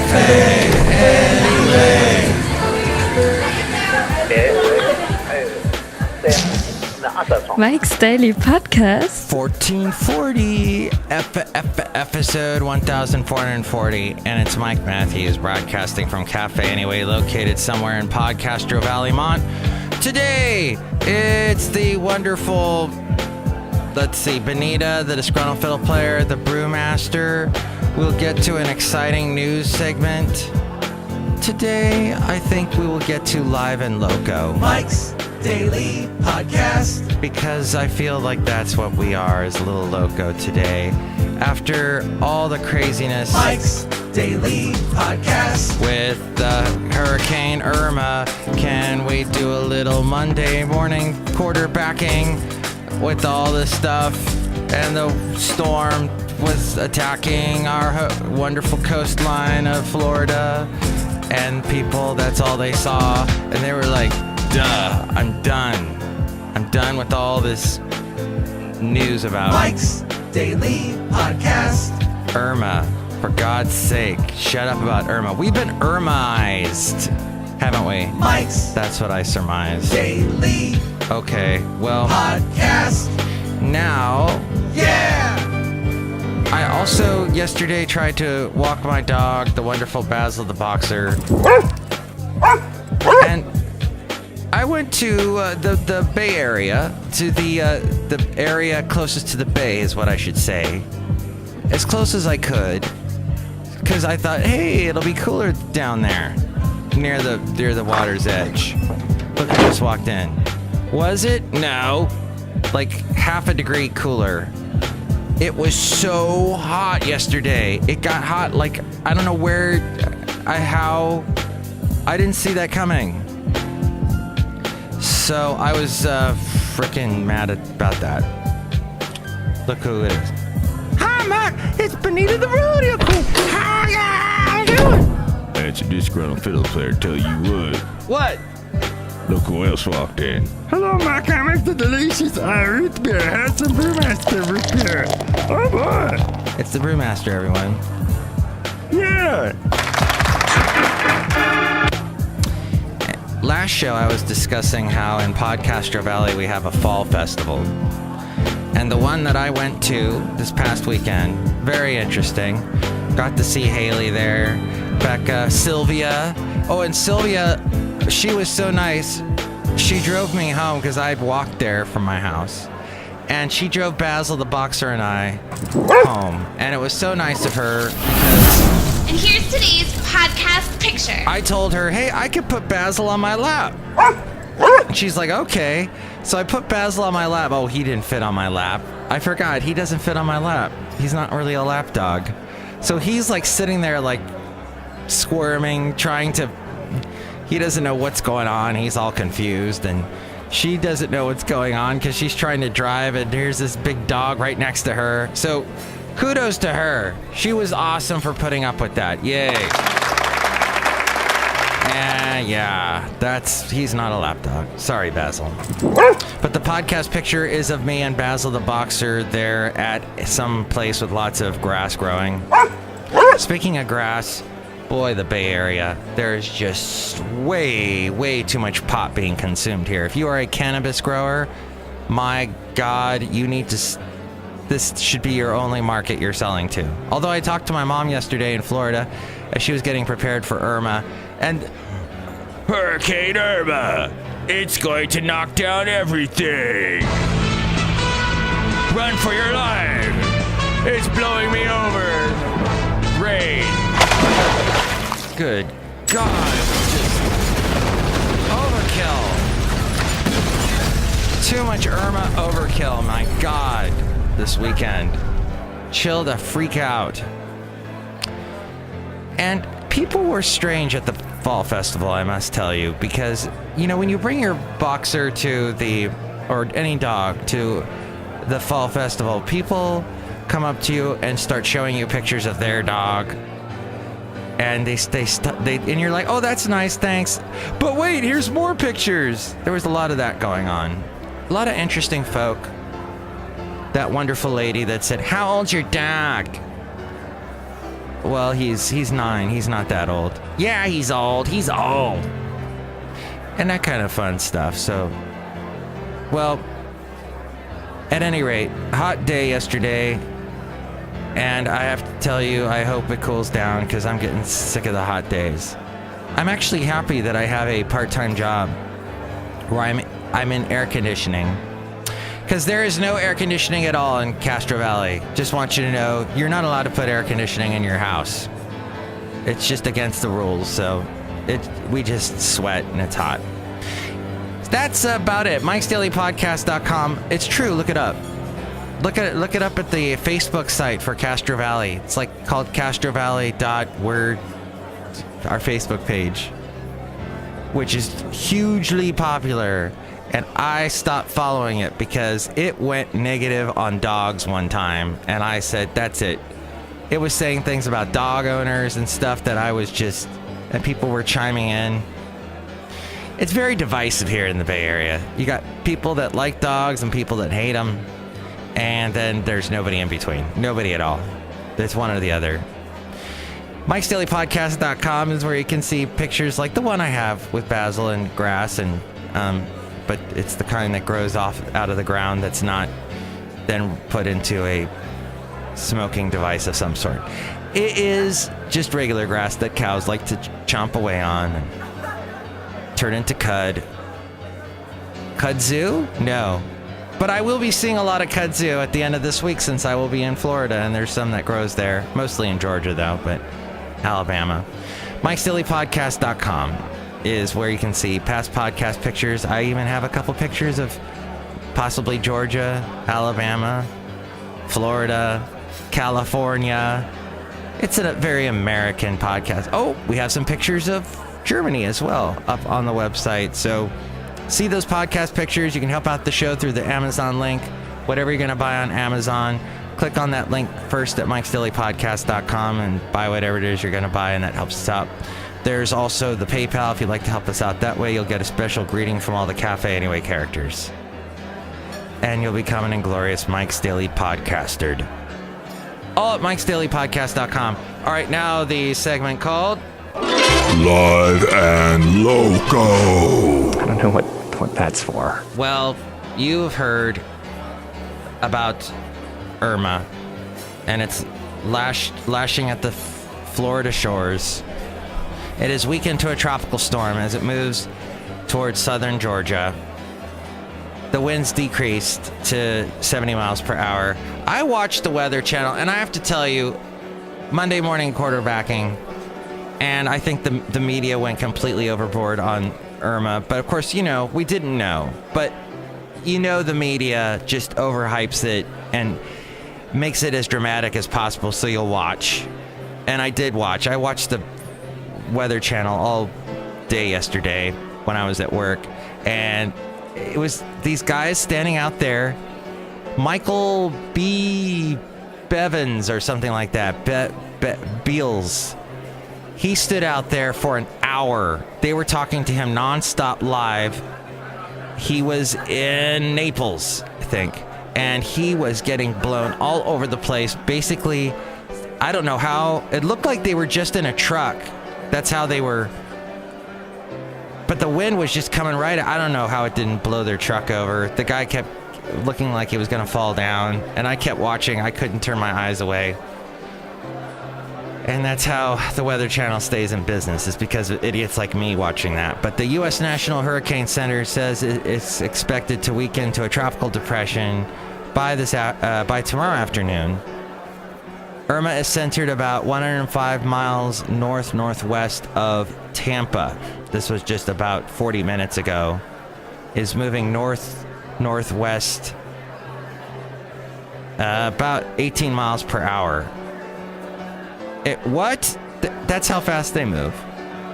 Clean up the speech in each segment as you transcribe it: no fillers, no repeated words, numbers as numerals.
Café Anyway. Mike's Daily Podcast. 1440, episode 1440, and it's Mike Matthews broadcasting from Café Anyway, located somewhere in Podcastro Valley, Mont. Today, it's the wonderful, Benita, the disgruntled fiddle player, the brewmaster. We'll get to an exciting news segment. Today, I think we will get to Live and Loco. Mike's Daily Podcast. Because I feel like that's what we are, is a little loco today. After all the craziness Mike's Daily Podcast with Hurricane Irma, can we do a little Monday morning quarterbacking with all this stuff? And the storm was attacking our wonderful coastline of Florida, and people, that's all they saw, and they were like, duh, I'm done with all this news about Mike's Daily Podcast. Irma. For God's sake, shut up about Irma. We've been Irmaized, haven't we? Mike's That's what I surmised. Daily Okay, well, Podcast. now, Yeah! I also yesterday tried to walk my dog, the wonderful Basil the Boxer, and I went to the Bay Area, to the area closest to the bay is what I should say, as close as I could, because I thought, hey, it'll be cooler down there, near the water's edge. Look, I just walked in. Was it? No, like half a degree cooler. It was so hot yesterday. It got hot, like, I don't know how I didn't see that coming. So I was freaking mad about that. Look who it is. Hi, Mark. It's Benita the Rodeo Queen. How you doing? That's a disgruntled fiddle player, tell you what. What? Look who else walked in. Hello, Mike. I make the delicious root beer. Have some brewmaster root beer. Oh, boy. It's the Brewmaster, everyone. Yeah. Last show, I was discussing how in Podcastro Valley we have a fall festival. And the one that I went to this past weekend, very interesting. Got to see Haley there, Becca, Sylvia. Oh, and Sylvia, she was so nice. She drove me home because I'd walked there from my house. And she drove Basil the Boxer and I home. And it was so nice of her because And here's today's podcast picture. I told her, hey, I could put Basil on my lap. And she's like, okay. So I put Basil on my lap. Oh, he didn't fit on my lap. I forgot, he doesn't fit on my lap. He's not really a lap dog. So he's like sitting there like squirming, he doesn't know what's going on. He's all confused, and she doesn't know what's going on because she's trying to drive, and here's this big dog right next to her. So kudos to her. She was awesome for putting up with that. Yay. Yeah, he's not a lap dog. Sorry, Basil. But the podcast picture is of me and Basil the Boxer there at some place with lots of grass growing. Speaking of grass, boy, the Bay Area, there's just way too much pot being consumed here. If you are a cannabis grower, my God, this should be your only market you're selling to. Although I talked to my mom yesterday in Florida as she was getting prepared for Irma, and Hurricane Irma! It's going to knock down everything! Run for your life! It's blowing me over! Rain! good God, just overkill. Too much Irma overkill, my God, this weekend. Chill the freak out. And people were strange at the fall festival, I must tell you, because, you know, when you bring your boxer or any dog to the fall festival, people come up to you and start showing you pictures of their dog, and and you're like, oh, that's nice, thanks, but wait, here's more pictures. There was a lot of that going on. A lot of interesting folk. That wonderful lady that said, how old's your dog? well, he's 9. He's not that old. Yeah, he's old. He's old. And that kind of fun stuff. So, well, at any rate, hot day yesterday. And I have to tell you, I hope it cools down because I'm getting sick of the hot days. I'm actually happy that I have a part-time job where I'm in air conditioning. Because there is no air conditioning at all in Castro Valley. Just want you to know, you're not allowed to put air conditioning in your house. It's just against the rules, so we just sweat and it's hot. That's about it. Mike'sDailyPodcast.com. It's true, look it up. Look it up at the Facebook site for Castro Valley. It's like called castrovalley.word, our Facebook page, which is hugely popular. And I stopped following it because it went negative on dogs one time. And I said, that's it. It was saying things about dog owners and stuff that I was just... And people were chiming in. It's very divisive here in the Bay Area. You got people that like dogs and people that hate them. And then there's nobody in between. Nobody at all. It's one or the other. Mike'sDailyPodcast.com is where you can see pictures like the one I have with basil and grass and... but it's the kind that grows off out of the ground that's not then put into a smoking device of some sort. It is just regular grass that cows like to chomp away on and turn into cud. Kudzu? No. But I will be seeing a lot of kudzu at the end of this week since I will be in Florida, and there's some that grows there. Mostly in Georgia, though, but Alabama. Mike'sDailyPodcast.com is where you can see past podcast pictures. I even have a couple pictures of possibly Georgia, Alabama, Florida, California. It's a very American podcast. Oh, we have some pictures of Germany as well up on the website. So see those podcast pictures. You can help out the show through the Amazon link. Whatever you're going to buy on Amazon, click on that link first at Mike'sDailyPodcast.com and buy whatever it is you're going to buy, and that helps us out. There's also the PayPal if you'd like to help us out that way. You'll get a special greeting from all the Café Anyway characters. And you'll become an inglorious Mike's Daily Podcaster. All at Mike'sDailyPodcast.com. All right, now the segment called... Live and Loco. I don't know what that's for. Well, you've heard about Irma, and it's lashing at the Florida shores. It is weakened to a tropical storm as it moves towards southern Georgia. The winds decreased to 70 miles per hour. I watched the Weather Channel, and I have to tell you, Monday morning quarterbacking, and I think the media went completely overboard on Irma. But of course, we didn't know. But the media just overhypes it and makes it as dramatic as possible so you'll watch. And I did watch. I watched the Weather Channel all day yesterday when I was at work, and it was these guys standing out there. Michael B. Bevins or something like that. Beals. He stood out there for an hour. They were talking to him nonstop live. He was in Naples, I think, and he was getting blown all over the place. Basically, I don't know how. It looked like they were just in a truck. That's how they were. But the wind was just coming right. I don't know how it didn't blow their truck over. The guy kept looking like he was going to fall down, and I kept watching. I couldn't turn my eyes away. And that's how the Weather Channel stays in business, is because of idiots like me watching that. But the U.S. National Hurricane Center says it's expected to weaken to a tropical depression by tomorrow afternoon. Irma is centered about 105 miles northwest of Tampa. This was just about 40 minutes ago. Is moving northwest about 18 miles per hour. That's how fast they move.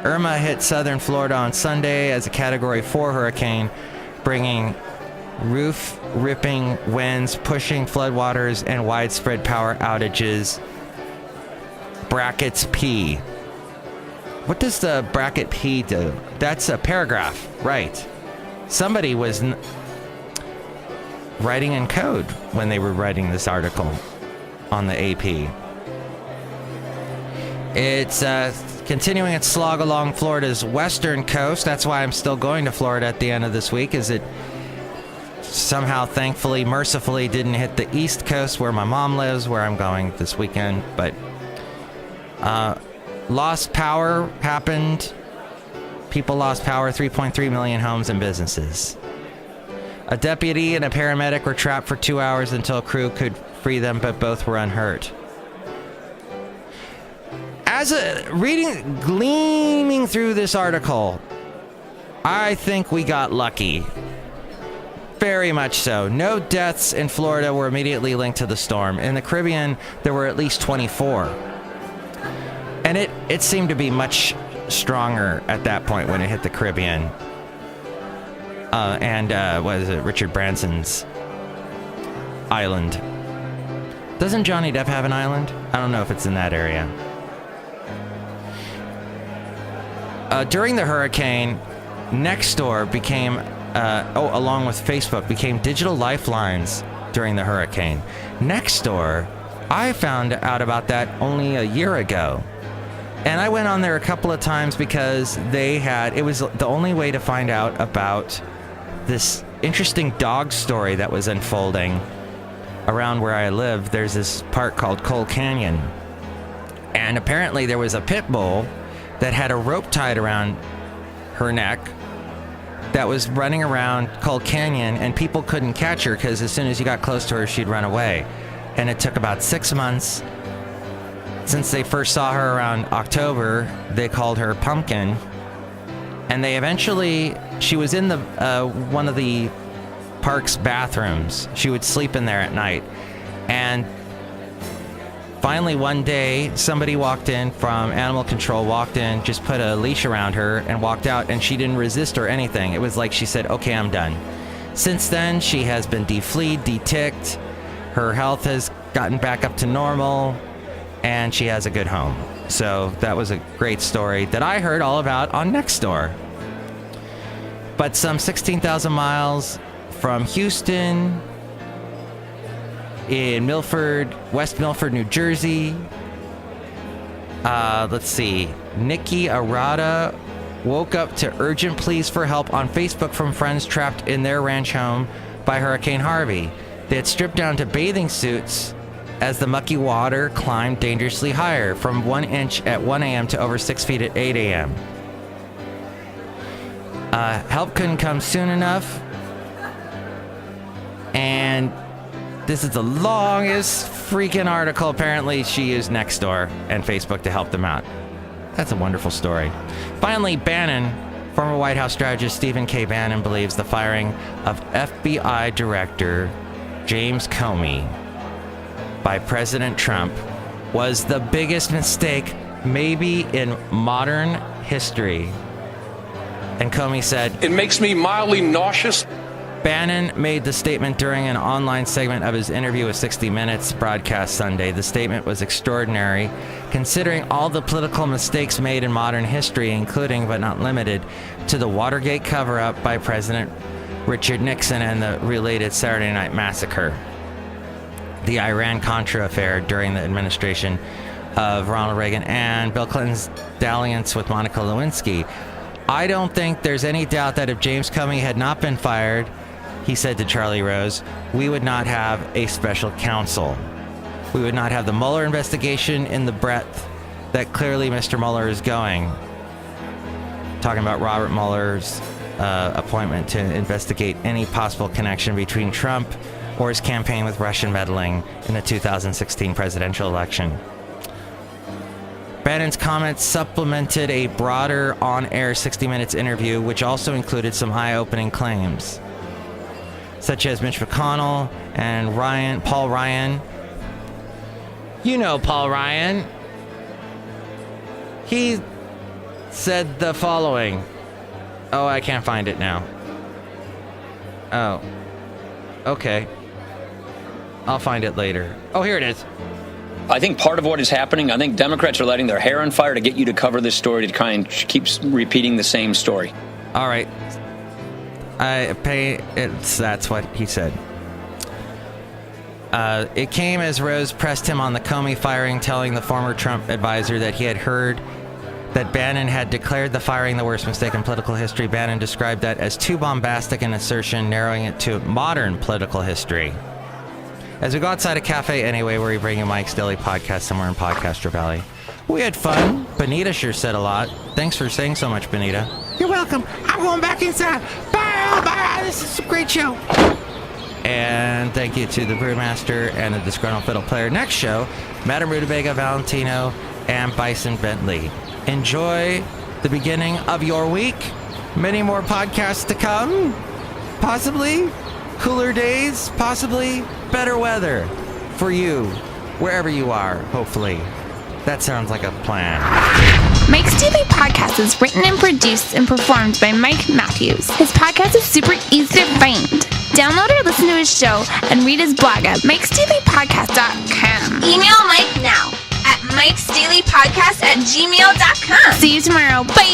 Irma hit southern Florida on Sunday as a Category 4 hurricane, bringing roof-ripping winds, pushing floodwaters, and widespread power outages. Brackets P. What does the bracket P do? That's a paragraph, right? Somebody was writing in code when they were writing this article on the AP. It's continuing its slog along Florida's western coast. That's why I'm still going to Florida at the end of this week, is it somehow, thankfully, mercifully didn't hit the east coast where my mom lives, where I'm going this weekend. But lost power happened. People lost power, 3.3 million homes and businesses. A deputy and a paramedic were trapped for 2 hours until a crew could free them, but both were unhurt. Gleaming through this article, I think we got lucky. Very much so. No deaths in Florida were immediately linked to the storm. In the Caribbean, there were at least 24. And it seemed to be much stronger at that point when it hit the Caribbean. What is it? Richard Branson's island. Doesn't Johnny Depp have an island? I don't know if it's in that area. During the hurricane, Nextdoor became, along with Facebook, became digital lifelines during the hurricane. Nextdoor, I found out about that only a year ago. And I went on there a couple of times because it was the only way to find out about this interesting dog story that was unfolding around where I live. There's this park called Coal Canyon. And apparently there was a pit bull that had a rope tied around her neck that was running around Coal Canyon, and people couldn't catch her because as soon as you got close to her, she'd run away. And it took about 6 months. Since they first saw her around October, they called her Pumpkin. And she was in the one of the park's bathrooms. She would sleep in there at night. And finally, one day, somebody walked in from animal control, just put a leash around her and walked out, and she didn't resist or anything. It was like she said, okay, I'm done. Since then, she has been defleed, de-ticked. Her health has gotten back up to normal, and she has a good home. So that was a great story that I heard all about on Nextdoor. But some 16,000 miles from Houston, in West Milford, New Jersey. Let's see. Nikki Arata woke up to urgent pleas for help on Facebook from friends trapped in their ranch home by Hurricane Harvey. They had stripped down to bathing suits as the mucky water climbed dangerously higher, from 1 inch at 1 a.m. to over 6 feet at 8 a.m. Help couldn't come soon enough. And this is the longest freaking article. Apparently, she used Nextdoor and Facebook to help them out. That's a wonderful story. Finally, Bannon, former White House strategist Stephen K. Bannon, believes the firing of FBI Director James Comey by President Trump was the biggest mistake maybe in modern history. And Comey said, "It makes me mildly nauseous." Bannon made the statement during an online segment of his interview with 60 Minutes broadcast Sunday. The statement was extraordinary, considering all the political mistakes made in modern history, including but not limited to the Watergate cover-up by President Richard Nixon and the related Saturday Night Massacre, the Iran-Contra affair during the administration of Ronald Reagan, and Bill Clinton's dalliance with Monica Lewinsky. I don't think there's any doubt that if James Comey had not been fired, he said to Charlie Rose, we would not have a special counsel. We would not have the Mueller investigation in the breadth that clearly Mr. Mueller is going. Talking about Robert Mueller's appointment to investigate any possible connection between Trump or his campaign with Russian meddling in the 2016 presidential election. Bannon's comments supplemented a broader on-air 60 Minutes interview, which also included some eye-opening claims, such as Mitch McConnell and Paul Ryan. You know Paul Ryan. He said the following. Oh, I can't find it now. Oh. Okay. I'll find it later. Oh, here it is. I think part of what is happening, I think Democrats are letting their hair on fire to get you to cover this story, to kind of keep repeating the same story. All right. That's what he said. It came as Rose pressed him on the Comey firing, telling the former Trump advisor that he had heard that Bannon had declared the firing the worst mistake in political history. Bannon described that as too bombastic an assertion, narrowing it to modern political history. As we go outside of Café Anyway, where we bring you Mike's Daily Podcast somewhere in Podcaster Valley, we had fun. Benita sure said a lot. Thanks for saying so much, Benita. You're welcome. I'm going back inside. Bye. Bye. This is a great show. And thank you to the Brewmaster and the Disgruntled Fiddle Player. Next show, Madame Rutabaga Valentino and Bison Bentley. Enjoy the beginning of your week. Many more podcasts to come. Possibly cooler days. Possibly better weather for you, wherever you are, hopefully. That sounds like a plan. Mike's Daily Podcast is written and produced and performed by Mike Matthews. His podcast is super easy to find. Download or listen to his show and read his blog at mikesdailypodcast.com. Email Mike now at mikesdailypodcast@gmail.com. See you tomorrow. Bye.